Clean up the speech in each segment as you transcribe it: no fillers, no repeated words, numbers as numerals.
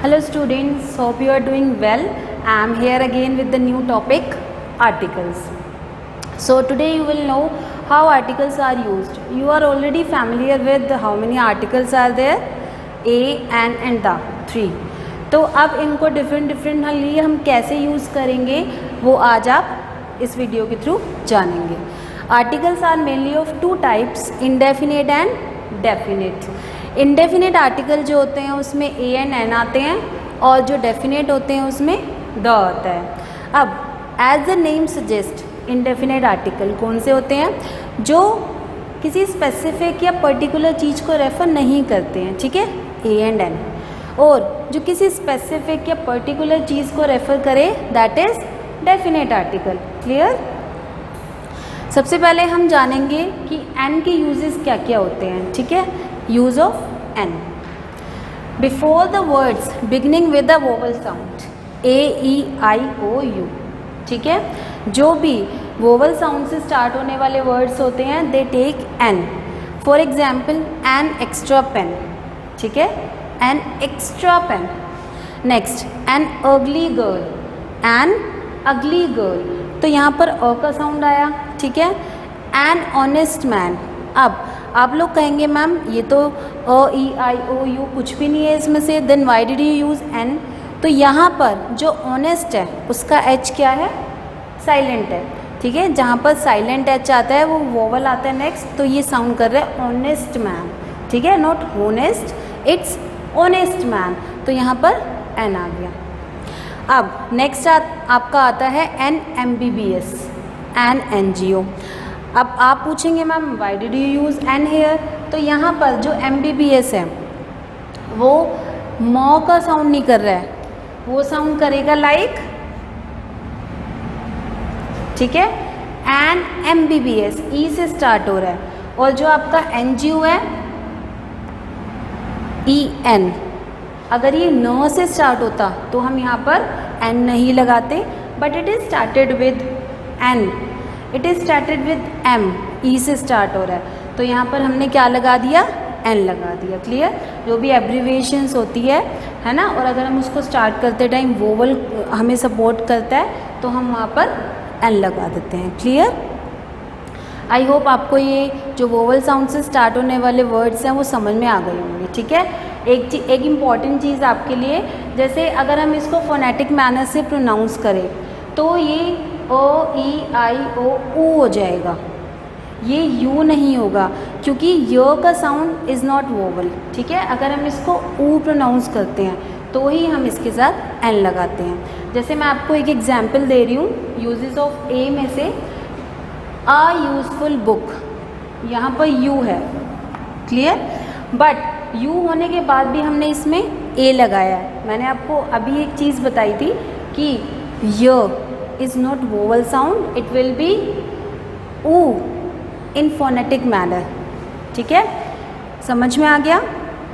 Hello students, hope you are doing well. I am here again with the new topic, articles. So today you will know how articles are used. You are already familiar with how many articles are there? A, an and the, 3. तो अब इनको differently हम कैसे use करेंगे वो आज आप इस वीडियो के थ्रू जानेंगे. Articles are mainly of two types, indefinite and definite. Indefinite article जो होते हैं उसमें ए एंड एन आते हैं और जो डेफिनेट होते हैं उसमें द आता है. अब as the name suggest, indefinite article कौन से होते हैं? जो किसी स्पेसिफिक या पर्टिकुलर चीज़ को रेफ़र नहीं करते हैं, ठीक है, ए एंड एन. और जो किसी स्पेसिफिक या पर्टिकुलर चीज़ को रेफ़र करे that is definite article. Clear? सबसे पहले हम जानेंगे कि एन के यूजेस क्या क्या होते हैं. ठीक है, use of an before the words beginning with the vowel sound A E I O U. ठीक है, जो भी वोवल साउंड से स्टार्ट होने वाले वर्ड्स होते हैं they take an. For example an extra pen. ठीक है, an extra pen. Next an ugly girl, an ugly girl. तो यहाँ पर अ का साउंड आया. ठीक है, एन ऑनेस्ट मैन. अब आप लोग कहेंगे मैम ये तो अ ई आई ओ यू कुछ भी नहीं है इसमें से, then why did you use an? तो यहाँ पर जो ऑनेस्ट है उसका एच क्या है? साइलेंट है. ठीक है, जहाँ पर साइलेंट एच आता है वो वोवल आता है नेक्स्ट, तो ये साउंड कर रहा है ऑनेस्ट मैन. ठीक है, not honest, it's honest man. तो यहाँ पर एन आ गया. अब नेक्स्ट आपका आता है N M B B S, N N G O. अब आप पूछेंगे ma'am why did you use N here? तो यहाँ पर जो एम बी बी एस है वो मॉ का साउंड नहीं कर रहा है, वो साउंड करेगा लाइक. ठीक है, N M B B S E से स्टार्ट हो रहा है. और जो आपका एन जी ओ है ई एन, अगर ये न से स्टार्ट होता तो हम यहाँ पर एन नहीं लगाते, but it is started with N, it is started with M, E से स्टार्ट हो रहा है तो यहाँ पर हमने क्या लगा दिया? एन लगा दिया. क्लियर? जो भी एब्रीविएशंस होती है ना, और अगर हम उसको स्टार्ट करते टाइम वोवल हमें सपोर्ट करता है तो हम वहाँ पर एन लगा देते हैं. क्लियर? आई होप आपको ये जो वोवल साउंड से स्टार्ट होने वाले वर्ड्स हैं वो समझ में आ गए होंगे. ठीक है, एक इम्पॉर्टेंट चीज़ आपके लिए, जैसे अगर हम इसको फोनेटिक मैनर से प्रोनाउंस करें तो ये ओ ई आई ओ ऊ हो जाएगा, ये यू नहीं होगा क्योंकि य का साउंड इज़ नॉट वोवल. ठीक है, अगर हम इसको ऊ प्रोनाउंस करते हैं तो ही हम इसके साथ एन लगाते हैं. जैसे मैं आपको एक एग्जाम्पल दे रही हूँ यूजेस ऑफ ए में से, अ यूजफुल बुक. यहाँ पर यू है. क्लियर? बट यू होने के बाद भी हमने इसमें ए लगाया है. मैंने आपको अभी एक चीज़ बताई थी कि य is not vowel sound, it will be ऊ इन फोनेटिक मैनर. ठीक है, समझ में आ गया?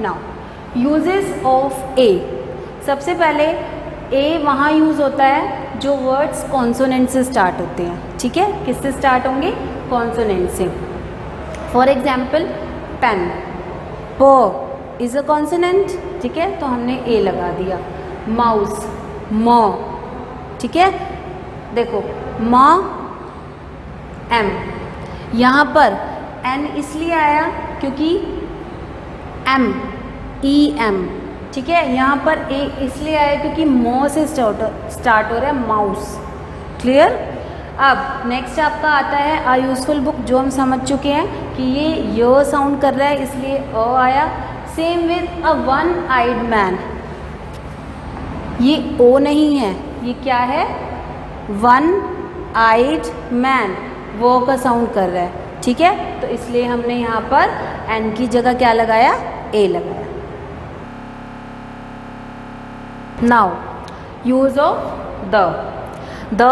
नाउ यूजेस ऑफ ए. सबसे पहले ए वहाँ यूज़ होता है जो वर्ड्स कॉन्सोनेंट से स्टार्ट होते हैं. ठीक है, किससे स्टार्ट होंगे? कॉन्सोनेंट से. फॉर एग्जाम्पल पेन, प इज़ अ कॉन्सोनेंट. ठीक है, तो हमने ए लगा दिया. माउस, म. ठीक है, देखो म एम. यहाँ पर एन इसलिए आया क्योंकि एम ई एम. ठीक है, यहाँ पर ए इसलिए आया क्योंकि मो से स्टार्ट हो रहा है माउस. क्लियर? अब नेक्स्ट आपका आता है अ यूजफुल बुक, जो हम समझ चुके हैं कि ये य साउंड कर रहा है इसलिए अ आया. Same with a one eyed man, ये ओ नहीं है, ये क्या है? वन आइड मैन, वो का साउंड कर रहा है. ठीक है, तो इसलिए हमने यहाँ पर एन की जगह क्या लगाया? ए लगाया. Now use of the. The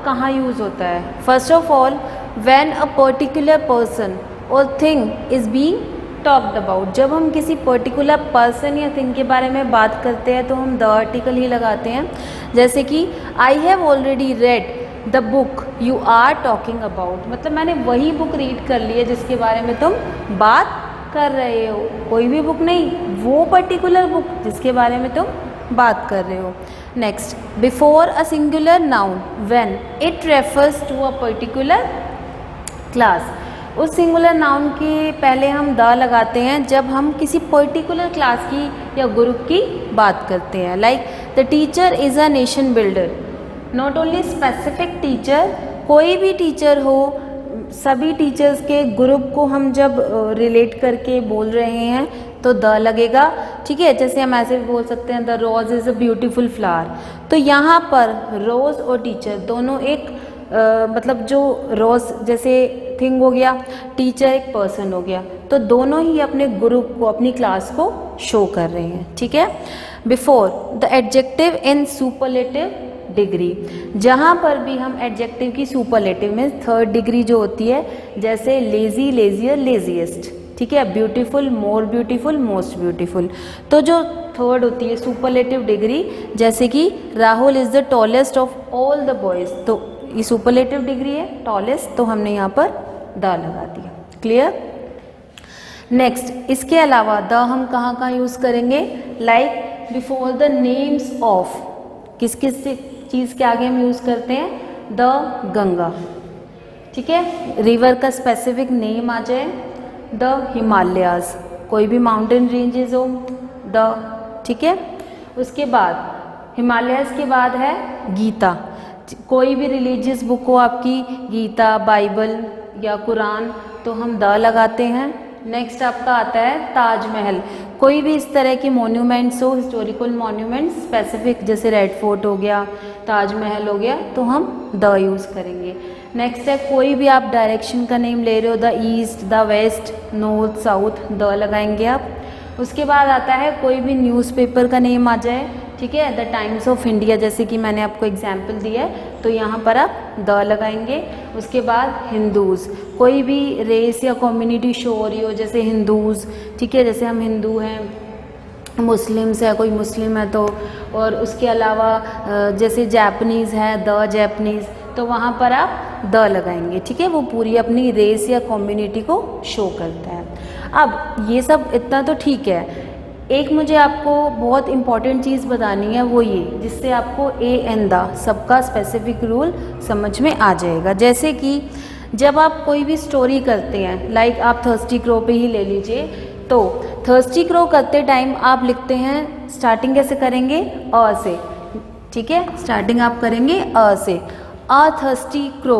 कहाँ यूज़ होता है? First of all when a particular person or thing is being talked about. जब हम किसी पर्टिकुलर पर्सन या थिंग के बारे में बात करते हैं तो हम द आर्टिकल ही लगाते हैं. जैसे कि I have already read the book you are talking about, मतलब मैंने वही बुक रीड कर ली है जिसके बारे में तुम बात कर रहे हो. कोई भी बुक नहीं, वो पर्टिकुलर बुक जिसके बारे में तुम बात कर रहे हो। Next, before a singular noun when it refers to a particular class. उस सिंगुलर नाउन के पहले हम द लगाते हैं जब हम किसी पर्टिकुलर क्लास की या ग्रुप की बात करते हैं। Like the teacher is a nation builder. Not only specific teacher, कोई भी टीचर हो, सभी टीचर्स के ग्रुप को हम जब रिलेट करके बोल रहे हैं तो द लगेगा। ठीक है, जैसे हम ऐसे भी बोल सकते हैं the rose is a beautiful flower. तो यहाँ पर रोज़ और टीचर दोनों एक मतलब जो रोज़ जैसे थिंग हो गया, टीचर एक पर्सन हो गया, तो दोनों ही अपने ग्रुप को, अपनी क्लास को शो कर रहे हैं। ठीक है, before the adjective in superlative degree, जहाँ पर भी हम एडजेक्टिव की सुपरलेटिव में थर्ड डिग्री जो होती है, जैसे लेजी, लेजियर, लेजीएस्ट। ठीक है, beautiful, more beautiful, most beautiful. तो जो थर्ड होती है सुपरलेटिव डिग्री, जैसे कि Rahul is the tallest of all the boys, तो ये सुपरलेटिव डिग्री है टॉलेस्ट, तो हमने यहाँ पर द लगा दिया। क्लियर? नेक्स्ट, इसके अलावा द हम कहाँ कहाँ यूज़ करेंगे? Like before the names of, किस किस चीज़ के आगे हम यूज़ करते हैं? द गंगा। ठीक है, रिवर का स्पेसिफिक नेम आ जाए, द हिमालयाज, कोई भी माउंटेन रेंजेस हो, द। ठीक है, उसके बाद हिमालयाज के बाद है गीता। कोई भी रिलीजियस बुक हो आपकी, गीता, बाइबल या कुरान, तो हम द लगाते हैं। नेक्स्ट आपका आता है ताजमहल। कोई भी इस तरह के मॉन्यूमेंट्स हो, हिस्टोरिकल मॉन्यूमेंट्स स्पेसिफिक, जैसे रेड फोर्ट हो गया, ताजमहल हो गया, तो हम द यूज़ करेंगे। नेक्स्ट है कोई भी आप डायरेक्शन का नेम ले रहे हो, the east, the west, north, south, the लगाएंगे आप। उसके बाद आता है कोई भी न्यूज़पेपर का नेम आ जाए, ठीक है, द टाइम्स ऑफ इंडिया, जैसे कि मैंने आपको एग्जाम्पल दिया है, तो यहाँ पर आप द लगाएंगे। उसके बाद हिंदूज़, कोई भी रेस या कम्युनिटी शो हो रही हो, जैसे हिंदूज़। ठीक है, जैसे हम हिंदू हैं, मुस्लिम्स है, कोई मुस्लिम है तो, और उसके अलावा जैसे जापनीज़ है, द जैपनीज़, तो वहाँ पर आप द लगाएंगे। ठीक है, वो पूरी अपनी रेस या कम्युनिटी को शो करता है। अब ये सब इतना तो ठीक है, एक मुझे आपको बहुत इम्पॉर्टेंट चीज़ बतानी है, वो ये, जिससे आपको ए एंड द सबका स्पेसिफिक रूल समझ में आ जाएगा। जैसे कि जब आप कोई भी स्टोरी करते हैं, लाइक आप थर्स्टी क्रो पे ही ले लीजिए, तो थर्स्टी क्रो करते टाइम आप लिखते हैं, स्टार्टिंग कैसे करेंगे? अ से। ठीक है, स्टार्टिंग आप करेंगे अ से। A thirsty crow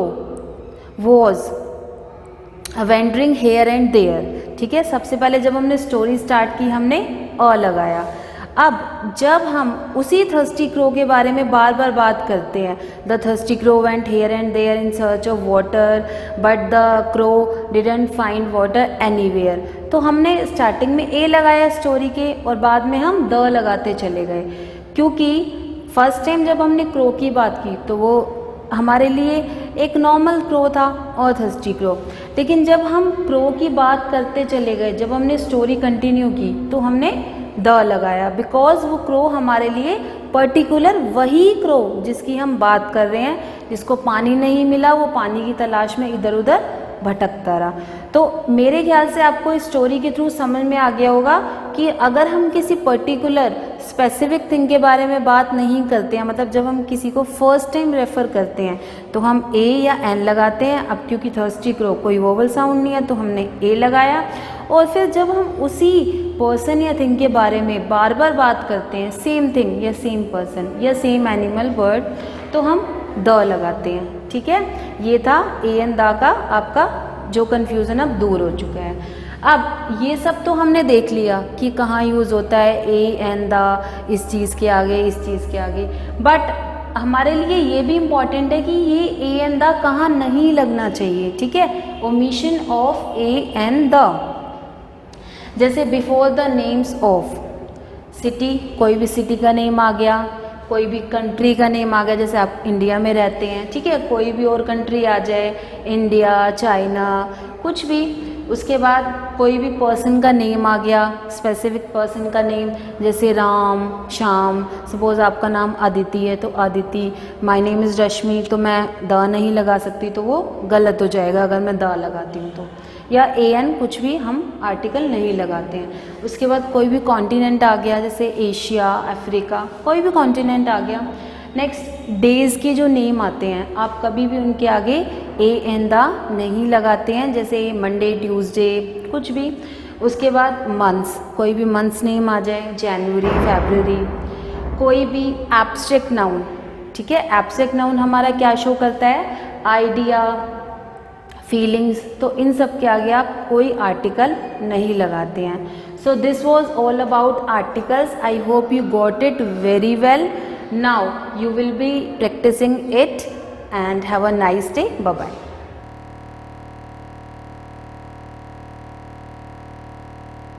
was wandering here and there. ठीक है, सबसे पहले जब हमने स्टोरी स्टार्ट की, हमने अ लगाया। अब जब हम उसी थर्स्टी क्रो के बारे में बार बार बात करते हैं, the thirsty crow went here and there in search of water but the crow didn't find water anywhere, तो हमने स्टार्टिंग में ए लगाया स्टोरी के, और बाद में हम द लगाते चले गए, क्योंकि फर्स्ट टाइम जब हमने क्रो की बात की तो वो हमारे लिए एक नॉर्मल क्रो था और थर्स्टी क्रो, लेकिन जब हम क्रो की बात करते चले गए, जब हमने स्टोरी कंटिन्यू की, तो हमने द लगाया, बिकॉज वो क्रो हमारे लिए पर्टिकुलर वही क्रो जिसकी हम बात कर रहे हैं, जिसको पानी नहीं मिला, वो पानी की तलाश में इधर उधर भटकता रहा। तो मेरे ख्याल से आपको इस स्टोरी के थ्रू समझ में आ गया होगा कि अगर हम किसी पर्टिकुलर स्पेसिफिक थिंग के बारे में बात नहीं करते हैं, मतलब जब हम किसी को फर्स्ट टाइम रेफ़र करते हैं तो हम ए या एन लगाते हैं। अब क्योंकि थर्स्टी क्रो कोई वोवल साउंड नहीं है तो हमने ए लगाया, और फिर जब हम उसी पर्सन या थिंग के बारे में बार बार बात करते हैं, सेम थिंग या सेम पर्सन या सेम एनिमल वर्ड, तो हम द लगाते हैं। ठीक है, ये था ए एन द का आपका जो कन्फ्यूज़न अब दूर हो चुका है। अब ये सब तो हमने देख लिया कि कहाँ यूज़ होता है ए एन द, इस चीज़ के आगे, इस चीज़ के आगे, बट हमारे लिए ये भी इम्पॉर्टेंट है कि ये ए एन द कहाँ नहीं लगना चाहिए। ठीक है, omission of A N the, जैसे before the names of city, कोई भी सिटी का नेम आ गया, कोई भी कंट्री का नेम आ गया, जैसे आप इंडिया में रहते हैं, ठीक है, कोई भी और कंट्री आ जाए, इंडिया, चाइना, कुछ भी। उसके बाद कोई भी पर्सन का नेम आ गया, स्पेसिफिक पर्सन का नेम, जैसे राम, श्याम। सपोज़ आपका नाम अदिति है तो अदिति, माय नेम इज़ रश्मि, तो मैं द नहीं लगा सकती, तो वो गलत हो जाएगा अगर मैं द लगाती हूँ तो। या एन कुछ भी हम आर्टिकल नहीं लगाते हैं। उसके बाद कोई भी कॉन्टिनेंट आ गया, जैसे एशिया, अफ्रीका, कोई भी कॉन्टिनेंट आ गया। नेक्स्ट डेज़ के जो नेम आते हैं आप कभी भी उनके आगे ए एन दा नहीं लगाते हैं, जैसे मंडे, ट्यूसडे, कुछ भी। उसके बाद मंथ्स, कोई भी मंथ्स नेम आ जाए, जनवरी, फरवरी, कोई भी एब्स्ट्रैक्ट नाउन, ठीक है। एब्स्ट्रैक्ट नाउन हमारा क्या शो करता है, आइडिया, फीलिंग्स, तो इन सब के आगे आप कोई आर्टिकल नहीं लगाते हैं। So this was all about articles. I hope you got it very well. Now you will be practicing it and have a nice day. Bye bye.